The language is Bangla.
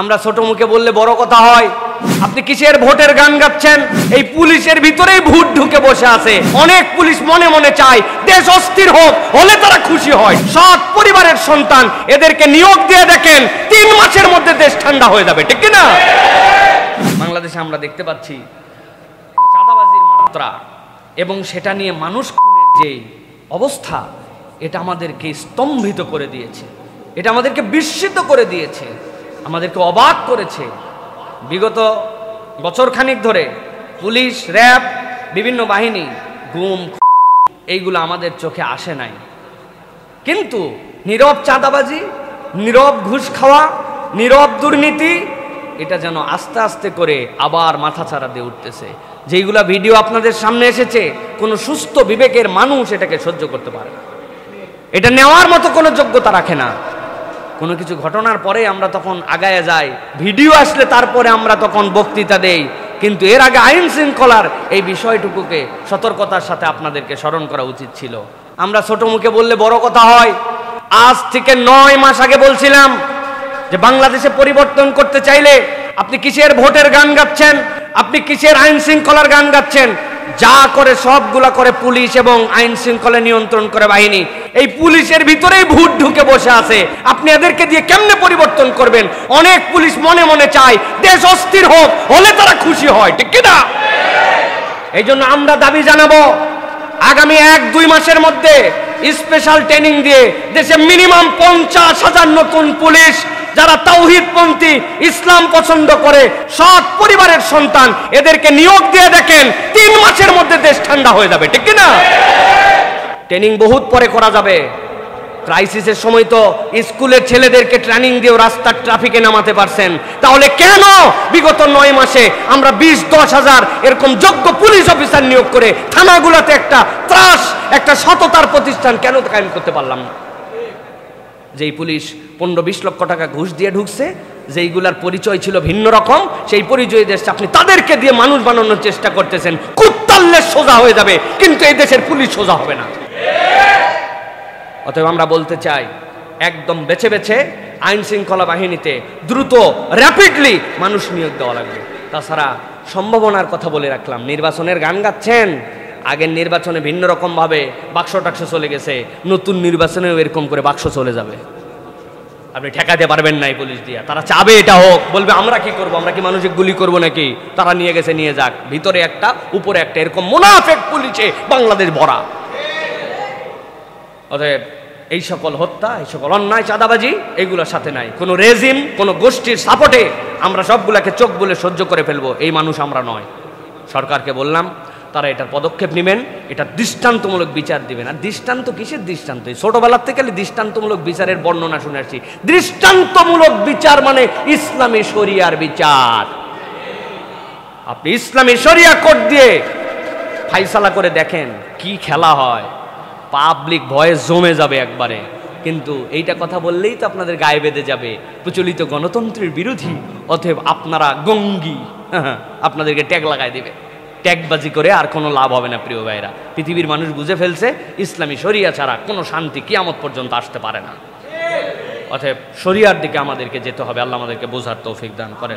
আমরা ছোট মুখে বললে বড় কথা হয়। আপনি কিসের ভোটের গান গাচ্ছেন? এই পুলিশের ভিতরেই ভূত ঢুকে বসে আছে। অনেক পুলিশ মনে মনে চায় দেশ অস্থির হোক, হলে তারা খুশি হয়। সৎ পরিবারের সন্তান, এদেরকে নিয়োগ দিয়ে দেখেন 3 মাসের মধ্যে দেশ ঠান্ডা হয়ে যাবে, ঠিক না? বাংলাদেশে আমরা দেখতে পাচ্ছি চাঁদাবাজির মাত্রা এবং সেটা নিয়ে মানুষ খুনের যে অবস্থা, এটা আমাদেরকে স্তম্ভিত করে দিয়েছে, এটা আমাদেরকে বিস্মিত করে দিয়েছে, আমাদেরকে অবাক করেছে। বিগত বছরখানিক ধরে পুলিশ, র্যাব, বিভিন্ন বাহিনী গুম এইগুলো আমাদের চোখে আসে নাই, কিন্তু নীরব চাঁদাবাজি, নীরব ঘুষ খাওয়া, নীরব দুর্নীতি, এটা যেন আস্তে আস্তে করে আবার মাথাচাড়া দিয়ে উঠতেছে। যেইগুলা ভিডিও আপনাদের সামনে এসেছে, কোনো সুস্থ বিবেকের মানুষ এটাকে সহ্য করতে পারে না, এটা নেওয়ার মতো কোনো যোগ্যতা রাখে না। কোনো কিছু ঘটনার পরে আমরা তখন আগায় যাই, ভিডিও আসলে তারপরে আমরা তখন বক্তৃতা দেই, কিন্তু এর আগে আইন শৃঙ্খলার এই বিষয়টুকুকে সতর্কতার সাথে আপনাদেরকে স্মরণ করা উচিত ছিল। আমরা ছোট মুখে বললে বড় কথা হয়। আজ থেকে 9 মাস আগে বলছিলাম যে বাংলাদেশে পরিবর্তন করতে চাইলে আপনি কিসের ভোটের গান গাচ্ছেন, আপনি কিসের আইন শৃঙ্খলার গান গাচ্ছেন? যা করে সবগুলা করে পুলিশ এবং আইন শৃঙ্খলা নিয়ন্ত্রণ করে বাহিনী। এই পুলিশের ভিতরেই ভূত ঢুকে বসে আছে। আপনি এদেরকে দিয়ে কেমনে পরিবর্তন করবেন? অনেক পুলিশ মনে মনে চায় দেশ অস্থির হোক, হলে তারা খুশি হয়, ঠিক না? এই জন্য আমরা দাবি জানাবো, আগামী 1-2 মাসের মধ্যে স্পেশাল ট্রেনিং দিয়ে দেশে মিনিমাম 50,000 নতুন পুলিশ, যারা তাওহীদপন্থী, ইসলাম পছন্দ করে, সৎ পরিবারের সন্তান, এদেরকে নিয়োগ দিয়ে দেখেন 3 মাসের মধ্যে দেশ ঠান্ডা হয়ে যাবে, ঠিক না? ট্রেনিং বহুত পরে করা যাবে। ক্রাইসিসের সময় তো স্কুলের ছেলেদেরকে ট্রেনিং দিয়ে রাস্তার ট্রাফিকে নামাতে পারছেন, তাহলে কেন বিগত 9 মাসে আমরা 20-10 হাজার এরকম যোগ্য পুলিশ অফিসার নিয়োগ করে থানাগুলোতে একটা ত্রাস, একটা সততার প্রতিষ্ঠান কেন কায়েম করতে পারলাম না? যেই পুলিশ 15-20 লক্ষ টাকা ঘুষ দিয়ে ঢুকছে, যেইগুলার পরিচয় ছিল ভিন্ন রকম, সেই পরিচয় দেশে আপনি তাদেরকে দিয়ে মানুষ বানানোর চেষ্টা করতেছেন। কুত্তাল্লে সোজা হয়ে যাবে, কিন্তু এই দেশের পুলিশ সোজা হবে না। অতএব আমরা বলতে চাই, একদম বেছে বেছে আইন শৃঙ্খলা বাহিনীতে দ্রুত, র্যাপিডলি মানুষ নিয়োগ দেওয়া লাগবে। তাছাড়া সম্ভাবনার কথা বলে রাখলাম, নির্বাচনের গান গাচ্ছেন, আগের নির্বাচনে ভিন্ন রকম ভাবে বাক্স টাক্স চলে গেছে, নতুন নির্বাচনেও এরকম করে বাক্স চলে যাবে। আপনি ঠেকাতে পারবেন না এই পুলিশ দিয়া। তারা চাবে এটা হোক, বলবে আমরা কি করব, আমরা কি মানুষকে গুলি করব নাকি? তারা নিয়ে গেছে, নিয়ে যাক, ভিতরে একটা উপরে একটা, এরকম মুনাফেক পুলিশে বাংলাদেশ ভরা। অতএব এই সকল হত্যা, এই সকল অন্যায়, চাঁদাবাজি, এইগুলোর সাথে নাই কোনো রেজিম, কোনো গোষ্ঠীর সাপোর্টে আমরা সবগুলাকে চোখ বলে সহ্য করে ফেলবো, এই মানুষ আমরা নয়। সরকারকে বললাম, তারা এটার পদক্ষেপ নেবেন, এটা দৃষ্টান্তমূলক বিচার দিবেন। আর দৃষ্টান্ত কিসের দৃষ্টান্ত? ছোটবেলার থেকে দৃষ্টান্তমূলক বিচারের বর্ণনা শুনে আসছি। দৃষ্টান্তমূলক বিচার মানে ইসলামী শরিয়ার বিচার। আপনি ইসলামী শরিয়া কোড দিয়ে ফাইসালা করে দেখেন কি খেলা হয়, পাবলিক ভয়ে জমে যাবে একবারে। কিন্তু এইটা কথা বললেই তো আপনাদের গায়ে বেঁধে যাবে প্রচলিত গণতন্ত্রের বিরোধী, অতএব আপনারা গঙ্গি, আপনাদেরকে ট্যাগ লাগাই দিবে। ট্যাগবাজি করে আর কোনো লাভ হবে না প্রিয় ভাইরা। পৃথিবীর মানুষ বুঝে ফেলছে ইসলামী শরিয়া ছাড়া কোনো শান্তি কিয়ামত পর্যন্ত আসতে পারে না। অতএব শরিয়ার দিকে আমাদেরকে যেতে হবে। আল্লাহ আমাদেরকে বোঝার তৌফিক দান করেন।